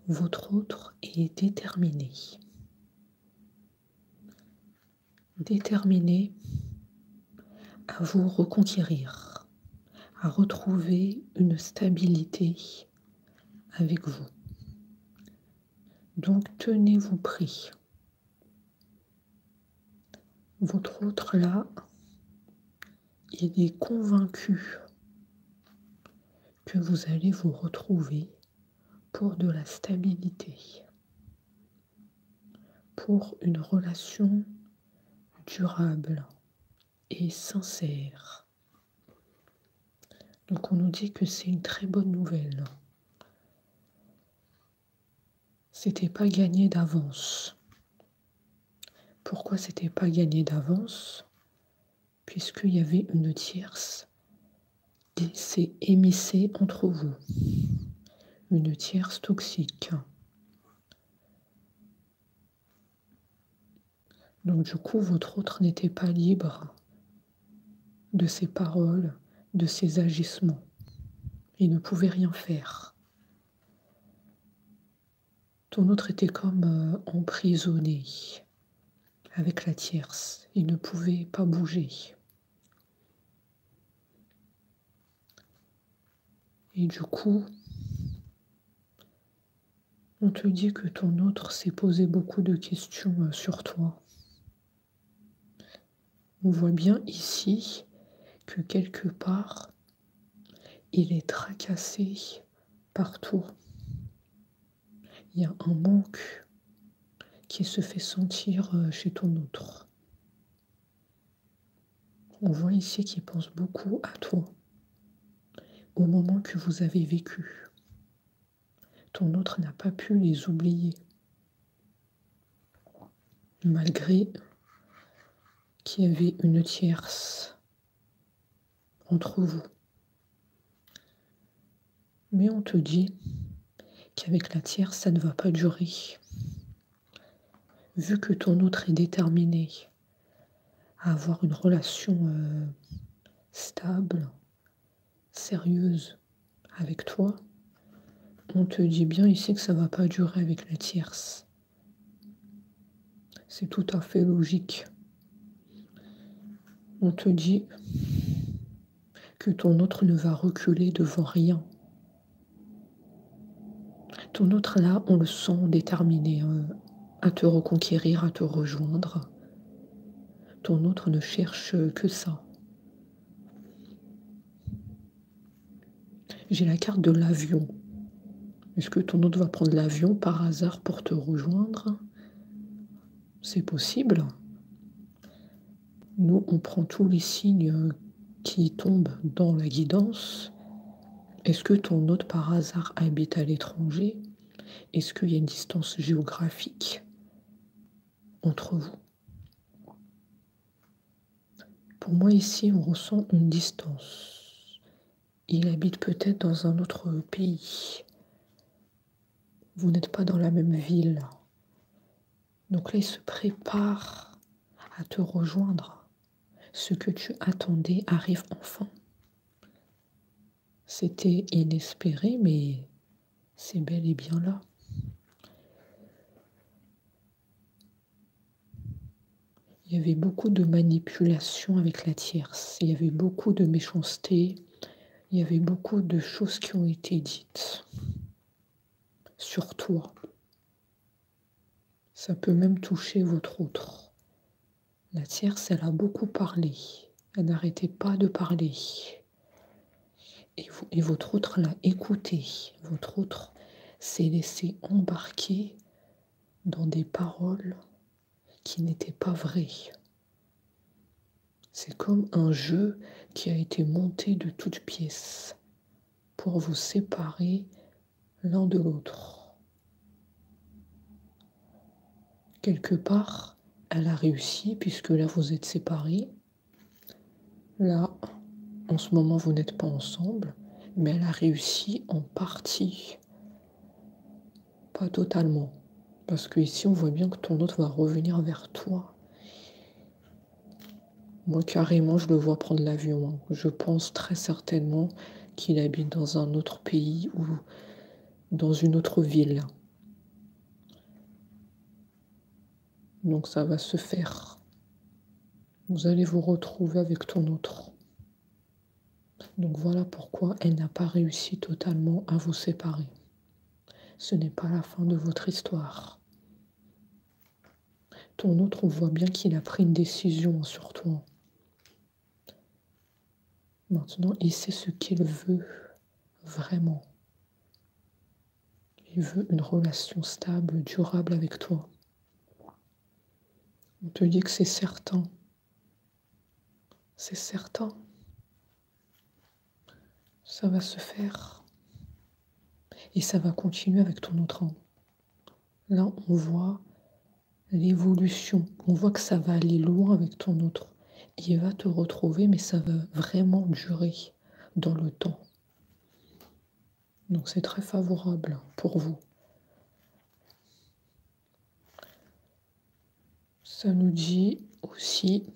votre autre est déterminé. Déterminé à vous reconquérir, à retrouver une stabilité avec vous. Donc tenez-vous prêt. Votre autre là, il est convaincu que vous allez vous retrouver pour de la stabilité, pour une relation durable et sincère. Donc on nous dit que c'est une très bonne nouvelle. C'était pas gagné d'avance. Pourquoi c'était pas gagné d'avance? Puisqu'il y avait une tierce qui s'est émissée entre vous. Une tierce toxique. Donc du coup, votre autre n'était pas libre de ses paroles, de ses agissements. Il ne pouvait rien faire. Ton autre était comme emprisonné avec la tierce. Il ne pouvait pas bouger. Et du coup, on te dit que ton autre s'est posé beaucoup de questions sur toi. On voit bien ici que quelque part, il est tracassé partout. Il y a un manque qui se fait sentir chez ton autre. On voit ici qu'il pense beaucoup à toi, au moment que vous avez vécu. Ton autre n'a pas pu les oublier, malgré qu'il y avait une tierce entre vous. Mais on te dit qu'avec la tierce, ça ne va pas durer. Vu que ton autre est déterminé à avoir une relation stable, sérieuse avec toi, on te dit bien ici que ça ne va pas durer avec la tierce. C'est tout à fait logique. On te dit que ton autre ne va reculer devant rien. Ton autre là, on le sent déterminé à te reconquérir, à te rejoindre. Ton autre ne cherche que ça. J'ai la carte de l'avion. Est-ce que ton autre va prendre l'avion par hasard pour te rejoindre? C'est possible. Nous, on prend tous les signes qui tombent dans la guidance. Est-ce que ton autre par hasard habite à l'étranger? Est-ce qu'il y a une distance géographique entre vous? Pour moi, ici, on ressent une distance. Il habite peut-être dans un autre pays. Vous n'êtes pas dans la même ville. Donc là, il se prépare à te rejoindre. Ce que tu attendais arrive enfin. C'était inespéré, mais c'est bel et bien là. Il y avait beaucoup de manipulation avec la tierce. Il y avait beaucoup de méchanceté. Il y avait beaucoup de choses qui ont été dites sur toi. Ça peut même toucher votre autre. La tierce, elle a beaucoup parlé. Elle n'arrêtait pas de parler. Et votre autre l'a écouté. Votre autre s'est laissé embarquer dans des paroles qui n'étaient pas vraies. C'est comme un jeu qui a été monté de toutes pièces pour vous séparer l'un de l'autre. Quelque part, elle a réussi puisque là vous êtes séparés. Là, en ce moment, vous n'êtes pas ensemble, mais elle a réussi en partie. Pas totalement. Parce que ici, on voit bien que ton autre va revenir vers toi. Moi, carrément, je le vois prendre l'avion. Je pense très certainement qu'il habite dans un autre pays ou dans une autre ville. Donc ça va se faire. Vous allez vous retrouver avec ton autre. Donc voilà pourquoi elle n'a pas réussi totalement à vous séparer. Ce n'est pas la fin de votre histoire. Ton autre, on voit bien qu'il a pris une décision sur toi. Maintenant, il sait ce qu'il veut vraiment. Il veut une relation stable, durable avec toi. On te dit que c'est certain. C'est certain. Ça va se faire. Et ça va continuer avec ton autre homme. Là, on voit l'évolution. On voit que ça va aller loin avec ton autre. Il va te retrouver, mais ça va vraiment durer dans le temps. Donc c'est très favorable pour vous. Ça nous dit aussi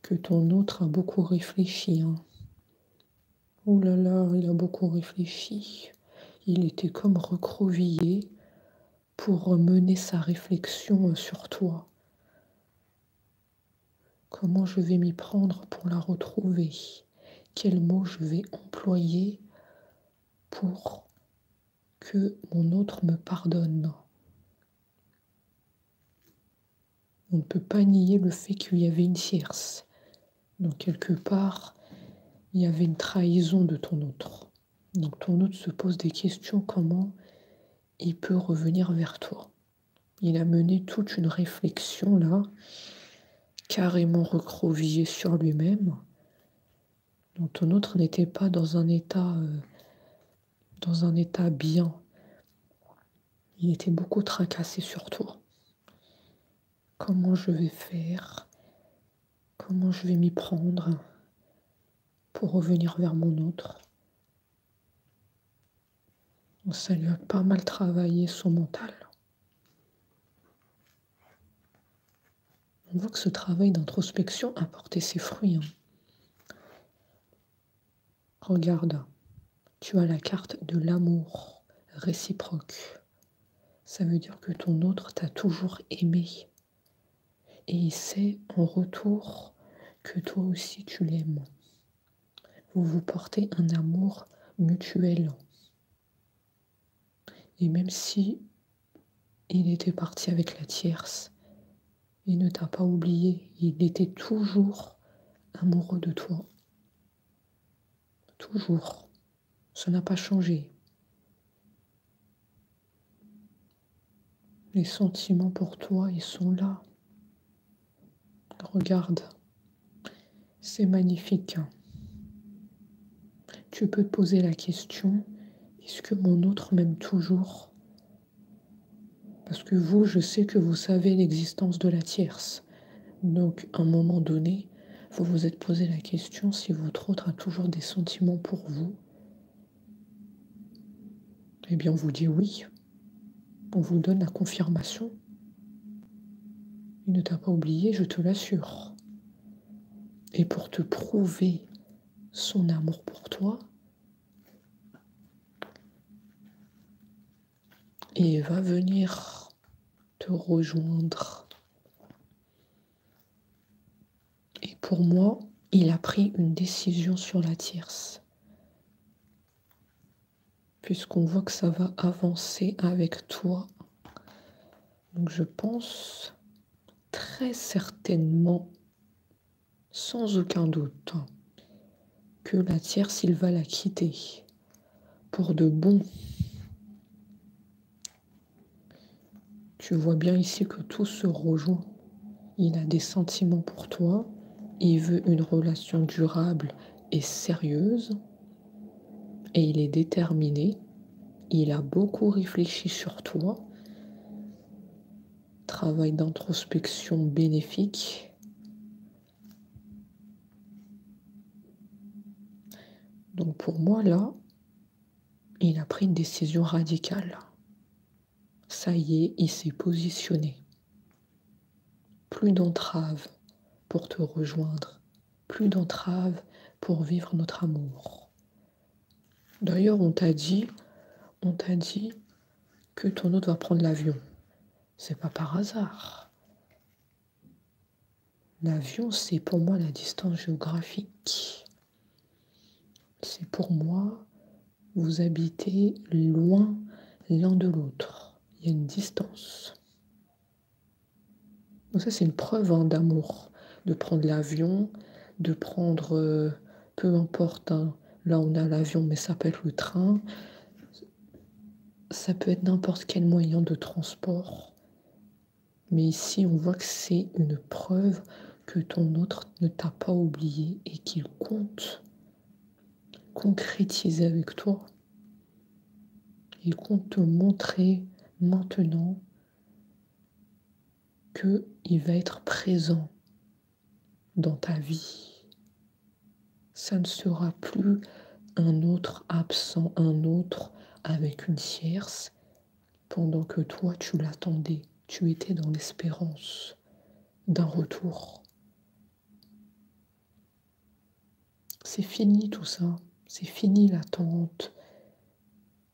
que ton autre a beaucoup réfléchi. Hein. Oh là là, il a beaucoup réfléchi. Il était comme recroquevillé pour mener sa réflexion sur toi. Comment je vais m'y prendre pour la retrouver? Quels mots je vais employer pour que mon autre me pardonne? On ne peut pas nier le fait qu'il y avait une tierce. Donc quelque part, il y avait une trahison de ton autre. Donc ton autre se pose des questions, comment il peut revenir vers toi. Il a mené toute une réflexion là, carrément recroquevillé sur lui-même. Donc ton autre n'était pas dans un état bien. Il était beaucoup tracassé sur toi. Comment je vais faire? Comment je vais m'y prendre pour revenir vers mon autre? Ça lui a pas mal travaillé son mental. On voit que ce travail d'introspection a porté ses fruits. Hein. Regarde, tu as la carte de l'amour réciproque. Ça veut dire que ton autre t'a toujours aimé. Et il sait en retour que toi aussi tu l'aimes. Vous vous portez un amour mutuel. Et même si il était parti avec la tierce, il ne t'a pas oublié. Il était toujours amoureux de toi. Toujours. Ça n'a pas changé. Les sentiments pour toi, ils sont là. Regarde. C'est magnifique. Tu peux te poser la question, est-ce que mon autre m'aime toujours? Parce que vous, je sais que vous savez l'existence de la tierce. Donc, à un moment donné, vous vous êtes posé la question si votre autre a toujours des sentiments pour vous. Eh bien, on vous dit oui. On vous donne la confirmation. Il ne t'a pas oublié, je te l'assure. Et pour te prouver son amour pour toi, il va venir te rejoindre. Et pour moi, il a pris une décision sur la tierce. Puisqu'on voit que ça va avancer avec toi. Donc je pense très certainement, sans aucun doute, que la tierce, il va la quitter pour de bon. Tu vois bien ici que tout se rejoint. Il a des sentiments pour toi, il veut une relation durable et sérieuse, et il est déterminé, il a beaucoup réfléchi sur toi, travail d'introspection bénéfique. Donc pour moi là, il a pris une décision radicale. Ça y est, il s'est positionné. Plus d'entraves pour te rejoindre, plus d'entraves pour vivre notre amour. D'ailleurs, on t'a dit que ton autre va prendre l'avion. C'est pas par hasard. L'avion, c'est pour moi la distance géographique. C'est pour moi, vous habitez loin l'un de l'autre. Il y a une distance. Donc ça, c'est une preuve hein, d'amour, de prendre l'avion, de prendre, peu importe, hein, là on a l'avion, mais ça peut être le train, ça peut être n'importe quel moyen de transport. Mais ici, on voit que c'est une preuve que ton autre ne t'a pas oublié et qu'il compte concrétiser avec toi. Il compte te montrer maintenant qu'il va être présent dans ta vie. Ça ne sera plus un autre absent, un autre avec une tierce, pendant que toi, tu l'attendais. Tu étais dans l'espérance d'un retour. C'est fini tout ça. C'est fini l'attente.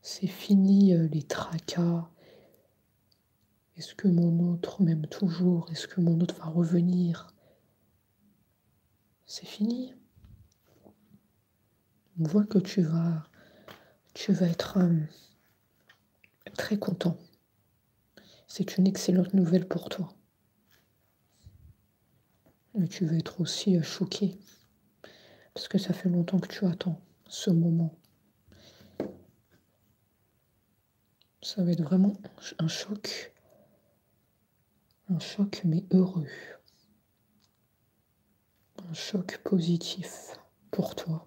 C'est fini les tracas. Est-ce que mon autre m'aime toujours? Est-ce que mon autre va revenir? C'est fini. On voit que tu vas être très content. C'est une excellente nouvelle pour toi. Mais tu vas être aussi choqué. Parce que ça fait longtemps que tu attends ce moment. Ça va être vraiment un choc. Un choc mais heureux. Un choc positif pour toi.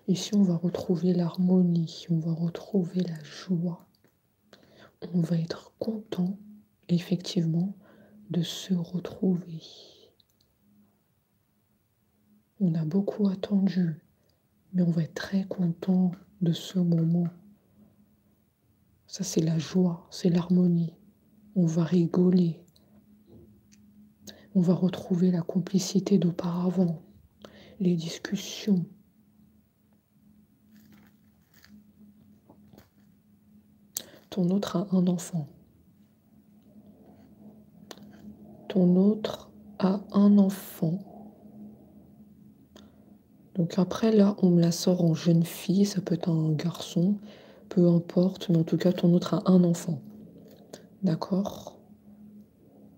Ici, on va retrouver l'harmonie, on va retrouver la joie. On va être content, effectivement, de se retrouver. On a beaucoup attendu, mais on va être très content de ce moment. Ça, c'est la joie, c'est l'harmonie. On va rigoler. On va retrouver la complicité d'auparavant, les discussions. Ton autre a un enfant. Ton autre a un enfant. Donc après, là, on me la sort en jeune fille, ça peut être un garçon, peu importe, mais en tout cas, ton autre a un enfant. D'accord?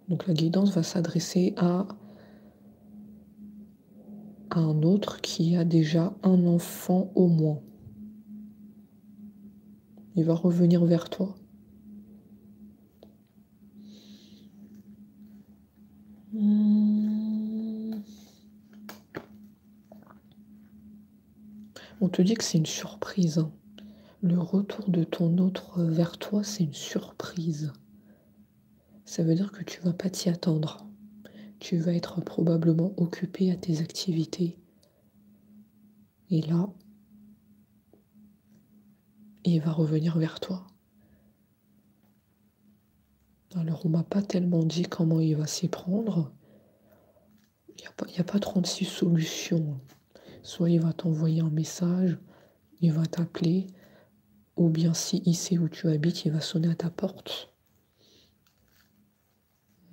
Donc la guidance va s'adresser à un autre qui a déjà un enfant au moins. Il va revenir vers toi. On te dit que c'est une surprise. Hein. Le retour de ton autre vers toi, c'est une surprise. Ça veut dire que tu vas pas t'y attendre. Tu vas être probablement occupé à tes activités. Et là, il va revenir vers toi. Alors, on m'a pas tellement dit comment il va s'y prendre. Il n'y a pas 36 solutions. Soit il va t'envoyer un message, il va t'appeler, ou bien s'il sait où tu habites, il va sonner à ta porte.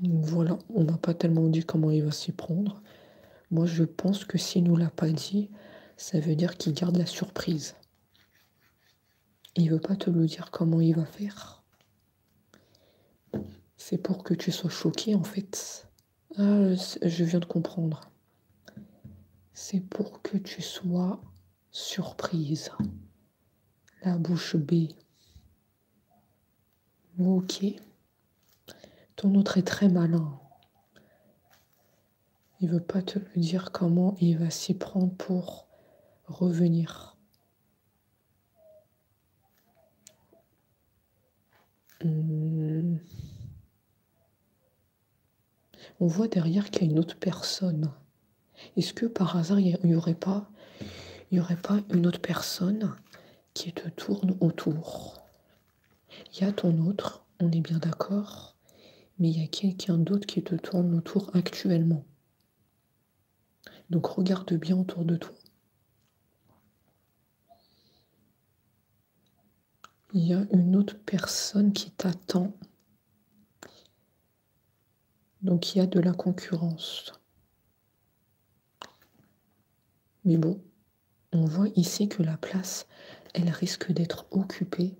Voilà, on m'a pas tellement dit comment il va s'y prendre. Moi, je pense que s'il nous l'a pas dit, ça veut dire qu'il garde la surprise. Il veut pas te le dire comment il va faire. C'est pour que tu sois choqué, en fait. Ah, je viens de comprendre. C'est pour que tu sois surprise. La bouche bée. Ok. Ton autre est très malin. Il veut pas te le dire comment il va s'y prendre pour revenir. On voit derrière qu'il y a une autre personne. Est-ce que par hasard, il n'y aurait pas une autre personne qui te tourne autour? Il y a ton autre, on est bien d'accord, mais il y a quelqu'un d'autre qui te tourne autour actuellement. Donc regarde bien autour de toi. Il y a une autre personne qui t'attend. Donc il y a de la concurrence. Mais bon, on voit ici que la place, elle risque d'être occupée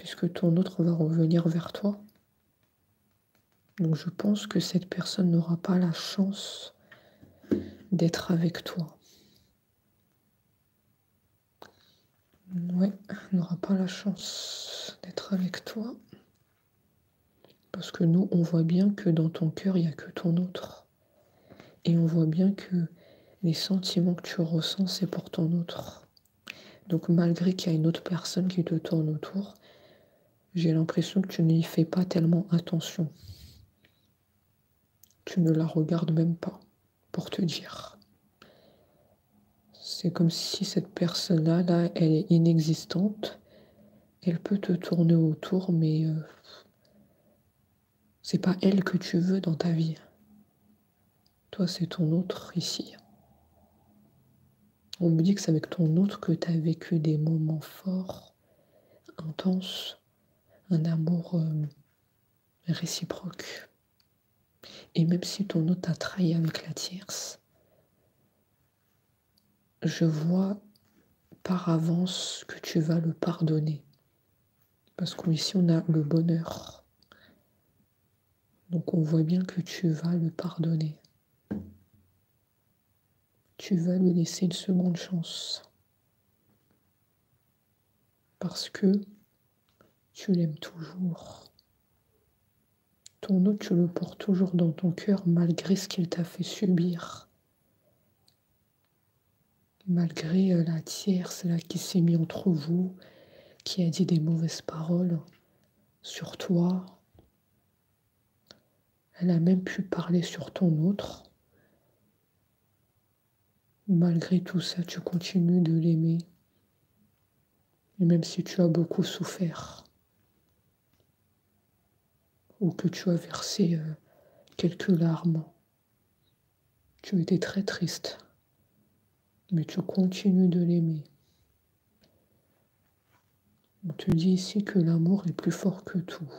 puisque ton autre va revenir vers toi. Donc je pense que cette personne n'aura pas la chance d'être avec toi. Ouais, elle n'aura pas la chance d'être avec toi. Parce que nous, on voit bien que dans ton cœur, il n'y a que ton autre. Et on voit bien que les sentiments que tu ressens, c'est pour ton autre. Donc malgré qu'il y a une autre personne qui te tourne autour, j'ai l'impression que tu n'y fais pas tellement attention. Tu ne la regardes même pas, pour te dire. C'est comme si cette personne-là, là, elle est inexistante. Elle peut te tourner autour, mais c'est pas elle que tu veux dans ta vie. Toi, c'est ton autre ici. On me dit que c'est avec ton autre que tu as vécu des moments forts, intenses, un amour réciproque. Et même si ton autre t'a trahi avec la tierce, je vois par avance que tu vas le pardonner. Parce qu'ici, on a le bonheur. Donc on voit bien que tu vas le pardonner. Tu vas lui laisser une seconde chance. Parce que tu l'aimes toujours. Ton autre, tu le portes toujours dans ton cœur malgré ce qu'il t'a fait subir. Malgré la tierce là, qui s'est mise entre vous, qui a dit des mauvaises paroles sur toi. Elle a même pu parler sur ton autre. Malgré tout ça, tu continues de l'aimer. Et même si tu as beaucoup souffert, ou que tu as versé quelques larmes, tu étais très triste, mais tu continues de l'aimer. On te dit ici que l'amour est plus fort que tout.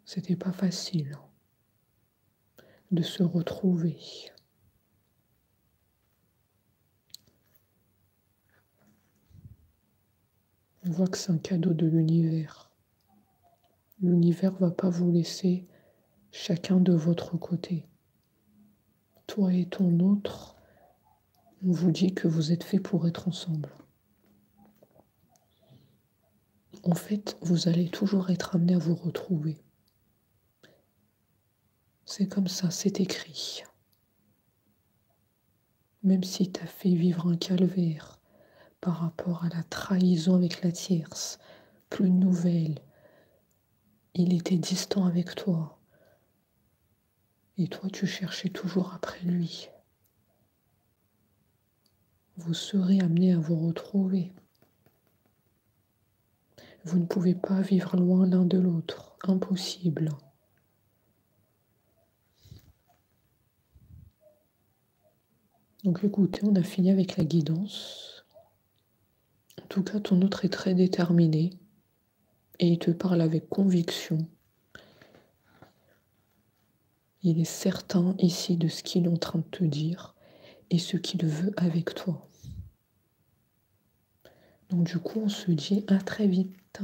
C'était pas facile de se retrouver. On voit que c'est un cadeau de l'univers. L'univers va pas vous laisser chacun de votre côté. Toi et ton autre, on vous dit que vous êtes faits pour être ensemble. En fait, vous allez toujours être amenés à vous retrouver. C'est comme ça, c'est écrit. Même si tu as fait vivre un calvaire par rapport à la trahison avec la tierce, plus de nouvelles, il était distant avec toi. Et toi, tu cherchais toujours après lui. Vous serez amenés à vous retrouver. Vous ne pouvez pas vivre loin l'un de l'autre. Impossible. Donc écoutez, on a fini avec la guidance. En tout cas, ton autre est très déterminé et il te parle avec conviction. Il est certain ici de ce qu'il est en train de te dire et ce qu'il veut avec toi. Donc du coup, on se dit à très vite.